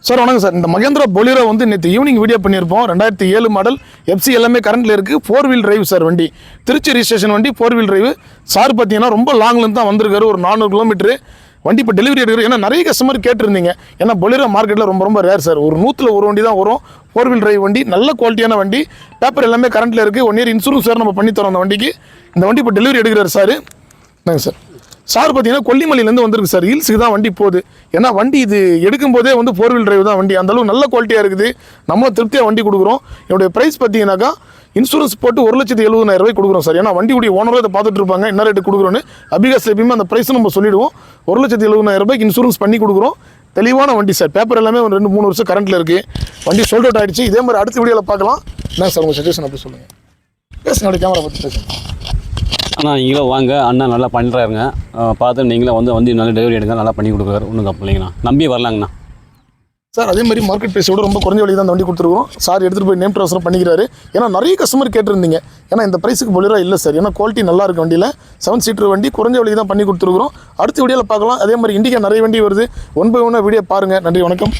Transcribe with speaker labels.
Speaker 1: Sir வணக்கம் sir. இந்த மகேந்திரா பொலிரோ வந்து நேற்று ஈவினிங் வீடியோ பண்ணியிருப்போம். 2007 மாடல் எஃப்சி எல்லாமே கரண்ட்டில் இருக்குது. 4 வீல் டிரைவ் சார் வண்டி. திருச்சி ரிஜிஸ்ட்ரேஷன் வண்டி, 4 வீல் டிரைவ். சார் பார்த்தீங்கன்னா ரொம்ப லாங்லேருந்து தான் வந்திருக்காரு, ஒரு 400 கிலோமீட்டரு வண்டி இப்போ டெலிவரி எடுக்கிறது. ஏன்னா நிறைய கஸ்டமர் கேட்டிருந்தீங்க. ஏன்னா பொலிரோ மார்க்கெட்டில் ரொம்ப ரேர் சார். ஒரு 100ல் ஒரு வண்டி தான் வரும் 4 வீல் டிரைவ் வண்டி. நல்ல குவாலிட்டியான வண்டி. பேப்பர் எல்லாமே கரண்ட்டில் இருக்குது. 1 இயர் இன்சூரன்ஸ் வேறு நம்ம பண்ணி தரோம் அந்த வண்டிக்கு. இந்த வண்டி இப்போ டெலிவரி எடுக்கிறார் சார். நாங்கள் சார் பார்த்தீங்கன்னா கொல்லிமலையிலேருந்து வந்திருக்கு சார். ஹில்ஸுக்கு தான் வண்டி போகுது. ஏன்னா வண்டி இது எடுக்கும் போதே வந்து 4 வீல் டிரைவ் தான் வண்டி. அந்தளவு நல்ல குவாலிட்டியாக இருக்குது. நம்ம திருப்தியாக வண்டி கொடுக்குறோம். என்னுடைய ப்ரைஸ் பார்த்தீங்கன்னாக்கா இன்சூரன்ஸ் போட்டு 1,70,000 ரூபாய் கொடுக்குறோம் சார். ஏன்னா வண்டியுடைய ஓனரும் இதை பார்த்துட்டு இருப்பாங்க, என்ன ரேட்டு கொடுக்குறோன்னு. அபிகாஸ் எப்பயுமே அந்த ப்ரைஸும் நம்ம சொல்லிவிடுவோம். 1,70,000 ரூபாய்க்கு இன்சூரன்ஸ் பண்ணி கொடுக்குறோம். தெளிவான வண்டி சார். பேப்பர் எல்லாமே ஒரு 2-3 வருஷம் கரண்ட்டில் இருக்குது. வண்டி சோல்ட் அவுட் ஆகிடுச்சு. இதே மாதிரி அடுத்த வீடியோவில் பார்க்கலாம். என்ன சார் உங்கள் சஜஷன் அப்படி சொல்லுங்கள். பேசுங்க, கேமரா பார்த்து பேசுங்க.
Speaker 2: அண்ணா நீங்களும் வாங்க, அண்ணா நல்லா பண்ணுறாருங்க. பார்த்து நீங்களும் வந்து நல்ல டெலிவரி எடுங்க, நல்லா பண்ணி கொடுக்குறாரு. ஒன்றும் தப்பு இல்லைங்கண்ணா, நம்பி வரலாங்கண்ணா
Speaker 1: சார். அதே மாதிரி மார்க்கெட் ப்ரைஸோட ரொம்ப குறைஞ்ச வழி தான் அந்த வண்டி கொடுத்துருக்கோம். சார் எடுத்துகிட்டு போய் நேம் ட்ரான்ஸ்ஃபர் பண்ணிக்கிறாரு. ஏன்னா நிறைய கஸ்டமர் கேட்டிருந்தீங்க. ஏன்னா இந்த ப்ரைஸுக்கு பொலிரோ இல்லை சார். ஏன்னா குவாலிட்டி நல்லா இருக்குது வண்டியில். 7 சீட்டர் வண்டி குறைஞ்ச வழி தான் பண்ணி கொடுத்துருக்குறோம். அடுத்த வீடியோவில் பார்க்கலாம். அதே மாதிரி இண்டிகா நிறைய வண்டி வருது. 1 by 1 வீடியோ பாருங்கள். நன்றி, வணக்கம்.